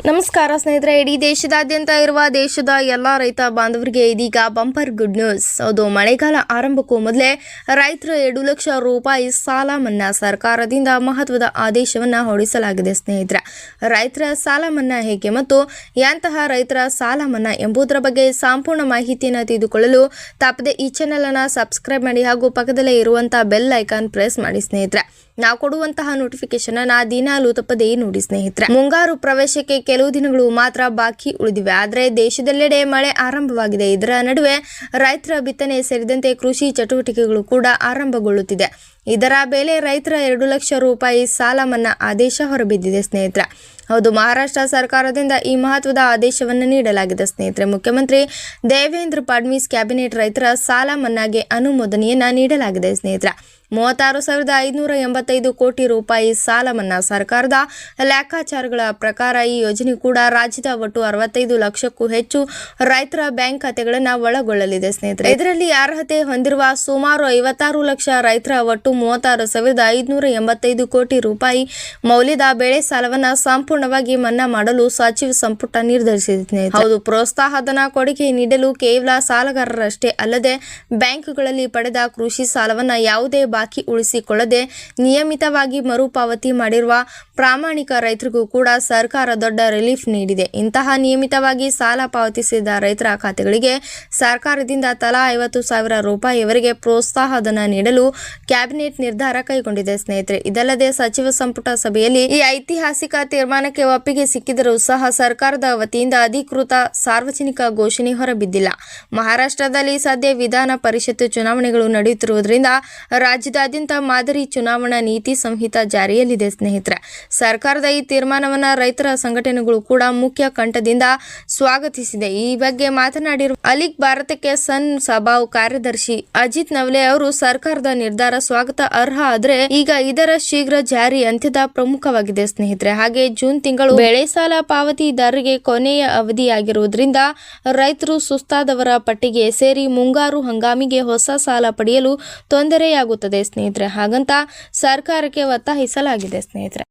ನಮಸ್ಕಾರ ಸ್ನೇಹಿತರೆ, ಇಡೀ ದೇಶದಾದ್ಯಂತ ಇರುವ ದೇಶದ ಎಲ್ಲ ರೈತ ಬಾಂಧವರಿಗೆ ಇದೀಗ ಬಂಪರ್ ಗುಡ್ ನ್ಯೂಸ್. ಹೌದು, ಮಳೆಗಾಲ ಆರಂಭಕ್ಕೂ ಮೊದಲೇ ರೈತರ 2 ಲಕ್ಷ ರೂಪಾಯಿ ಸಾಲ ಮನ್ನಾ ಸರ್ಕಾರದಿಂದ ಮಹತ್ವದ ಆದೇಶವನ್ನ ಹೊರಡಿಸಲಾಗಿದೆ. ಸ್ನೇಹಿತರೆ, ರೈತರ ಸಾಲ ಮನ್ನಾ ಹೇಗೆ ಮತ್ತು ಎಂತಹ ರೈತರ ಸಾಲ ಮನ್ನಾ ಎಂಬುದರ ಬಗ್ಗೆ ಸಂಪೂರ್ಣ ಮಾಹಿತಿಯನ್ನು ತಿಳಿದುಕೊಳ್ಳಲು ತಪ್ಪದೆ ಈ ಚಾನೆಲ್ ಅನ್ನು ಸಬ್ಸ್ಕ್ರೈಬ್ ಮಾಡಿ ಹಾಗೂ ಪಕ್ಕದಲ್ಲೇ ಇರುವಂತಹ ಬೆಲ್ ಐಕಾನ್ ಪ್ರೆಸ್ ಮಾಡಿ. ಸ್ನೇಹಿತರೆ, ನಾವು ಕೊಡುವಂತಹ ನೋಟಿಫಿಕೇಶನ್ ಅನ್ನ ದಿನಾಲೂ ತಪ್ಪದೇ ನೋಡಿ. ಸ್ನೇಹಿತರೆ, ಮುಂಗಾರು ಪ್ರವೇಶಕ್ಕೆ ಕೆಲವು ದಿನಗಳು ಮಾತ್ರ ಬಾಕಿ ಉಳಿದಿವೆ. ಆದರೆ ದೇಶದೆಲ್ಲೆಡೆ ಮಳೆ ಆರಂಭವಾಗಿದೆ. ಇದರ ನಡುವೆ ರೈತರ ಬಿತ್ತನೆ ಸೇರಿದಂತೆ ಕೃಷಿ ಚಟುವಟಿಕೆಗಳು ಕೂಡ ಆರಂಭಗೊಳ್ಳುತ್ತಿದೆ. ಇದರ ಬೆಲೆ ರೈತರ 2 ಲಕ್ಷ ರೂಪಾಯಿ ಸಾಲ ಮನ್ನಾ ಆದೇಶ ಹೊರಬಿದ್ದಿದೆ. ಸ್ನೇಹಿತರೆ, ಹೌದು, ಮಹಾರಾಷ್ಟ್ರ ಸರ್ಕಾರದಿಂದ ಈ ಮಹತ್ವದ ಆದೇಶವನ್ನು ನೀಡಲಾಗಿದೆ. ಸ್ನೇಹಿತರೆ, ಮುಖ್ಯಮಂತ್ರಿ ದೇವೇಂದ್ರ ಫಡ್ನವೀಸ್ ಕ್ಯಾಬಿನೆಟ್ ರೈತರ ಸಾಲ ಮನ್ನಾಗೆ ಅನುಮೋದನೆಯನ್ನ ನೀಡಲಾಗಿದೆ. ಸ್ನೇಹಿತರೆ, 36,585 ಕೋಟಿ ರೂಪಾಯಿ ಸಾಲ ಮನ್ನಾ ಸರ್ಕಾರದ ಲೆಕ್ಕಾಚಾರಗಳ ಪ್ರಕಾರ ಈ ಯೋಜನೆ ಕೂಡ ರಾಜ್ಯದ ಒಟ್ಟು 65 ಲಕ್ಷಕ್ಕೂ ಹೆಚ್ಚು ರೈತರ ಬ್ಯಾಂಕ್ ಖಾತೆಗಳನ್ನು ಒಳಗೊಳ್ಳಲಿದೆ. ಸ್ನೇಹಿತರೆ, ಇದರಲ್ಲಿ ಅರ್ಹತೆ ಹೊಂದಿರುವ ಸುಮಾರು 56 ಲಕ್ಷ ರೈತರ ಒಟ್ಟು 36,585 ಕೋಟಿ ರೂಪಾಯಿ ಮೌಲ್ಯದ ಬೆಳೆ ಸಾಲವನ್ನು ಸಂಪೂರ್ಣವಾಗಿ ಮನ್ನಾ ಮಾಡಲು ಸಚಿವ ಸಂಪುಟ ನಿರ್ಧರಿಸಿದೆ. ಹೌದು, ಪ್ರೋತ್ಸಾಹಧನ ಕೊಡುಗೆ ನೀಡಲು ಕೇವಲ ಸಾಲಗಾರರಷ್ಟೇ ಅಲ್ಲದೆ ಬ್ಯಾಂಕ್ಗಳಲ್ಲಿ ಪಡೆದ ಕೃಷಿ ಸಾಲವನ್ನು ಯಾವುದೇ ಬಾಕಿ ಉಳಿಸಿಕೊಳ್ಳದೆ ನಿಯಮಿತವಾಗಿ ಮರುಪಾವತಿ ಮಾಡಿರುವ ಪ್ರಾಮಾಣಿಕ ರೈತರಿಗೂ ಕೂಡ ಸರ್ಕಾರ ದೊಡ್ಡ ರಿಲೀಫ್ ನೀಡಿದೆ. ಇಂತಹ ನಿಯಮಿತವಾಗಿ ಸಾಲ ಪಾವತಿಸಿದ ರೈತರ ಖಾತೆಗಳಿಗೆ ಸರ್ಕಾರದಿಂದ ತಲಾ 50,000 ರೂಪಾಯಿವರೆಗೆ ಪ್ರೋತ್ಸಾಹಧನ ನೀಡಲು ಕ್ಯಾಬಿನೆಟ್ ನಿರ್ಧಾರ ಕೈಗೊಂಡಿದೆ. ಸ್ನೇಹಿತರೆ, ಇದಲ್ಲದೆ ಸಚಿವ ಸಂಪುಟ ಸಭೆಯಲ್ಲಿ ಈ ಐತಿಹಾಸಿಕ ತೀರ್ಮಾನಕ್ಕೆ ಒಪ್ಪಿಗೆ ಸಿಕ್ಕಿದರೂ ಸಹ ಸರ್ಕಾರದ ವತಿಯಿಂದ ಅಧಿಕೃತ ಸಾರ್ವಜನಿಕ ಘೋಷಣೆ ಹೊರಬಿದ್ದಿಲ್ಲ. ಮಹಾರಾಷ್ಟ್ರದಲ್ಲಿ ಸದ್ಯ ವಿಧಾನ ಪರಿಷತ್ ಚುನಾವಣೆಗಳು ನಡೆಯುತ್ತಿರುವುದರಿಂದ ರಾಜ್ಯದಾದ್ಯಂತ ಮಾದರಿ ಚುನಾವಣಾ ನೀತಿ ಸಂಹಿತೆ ಜಾರಿಯಲ್ಲಿದೆ. ಸ್ನೇಹಿತರೆ, ಸರ್ಕಾರದ ಈ ತೀರ್ಮಾನವನ್ನು ರೈತರ ಸಂಘಟನೆಗಳು ಕೂಡ ಮುಖ್ಯ ಕಂಠದಿಂದ ಸ್ವಾಗತಿಸಿದೆ. ಈ ಬಗ್ಗೆ ಮಾತನಾಡಿರುವ ಅಲಿಗ್ ಭಾರತಕ್ಕೆ ಸನ್ ಸಭಾವ್ ಕಾರ್ಯದರ್ಶಿ ಅಜಿತ್ ನವಲೆ ಅವರು, ಸರ್ಕಾರದ ನಿರ್ಧಾರ ಸ್ವಾಗತ ಅರ್ಹ, ಆದರೆ ಈಗ ಇದರ ಶೀಘ್ರ ಜಾರಿ ಅಂತ್ಯದ ಪ್ರಮುಖವಾಗಿದೆ. ಸ್ನೇಹಿತರೆ, ಹಾಗೆ ಜೂನ್ ತಿಂಗಳು ಬೆಳೆ ಸಾಲ ಪಾವತಿದಾರರಿಗೆ ಕೊನೆಯ ಅವಧಿಯಾಗಿರುವುದರಿಂದ ರೈತರು ಸುಸ್ತಾದವರ ಪಟ್ಟಿಗೆ ಸೇರಿ ಮುಂಗಾರು ಹಂಗಾಮಿಗೆ ಹೊಸ ಸಾಲ ಪಡೆಯಲು ತೊಂದರೆಯಾಗುತ್ತದೆ. ಸ್ನೇಹಿತರೆ, ಹಾಗಂತ ಸರ್ಕಾರಕ್ಕೆ ಒತ್ತಾಯಿಸಲಾಗಿದೆ. ಸ್ನೇಹಿತರೆ.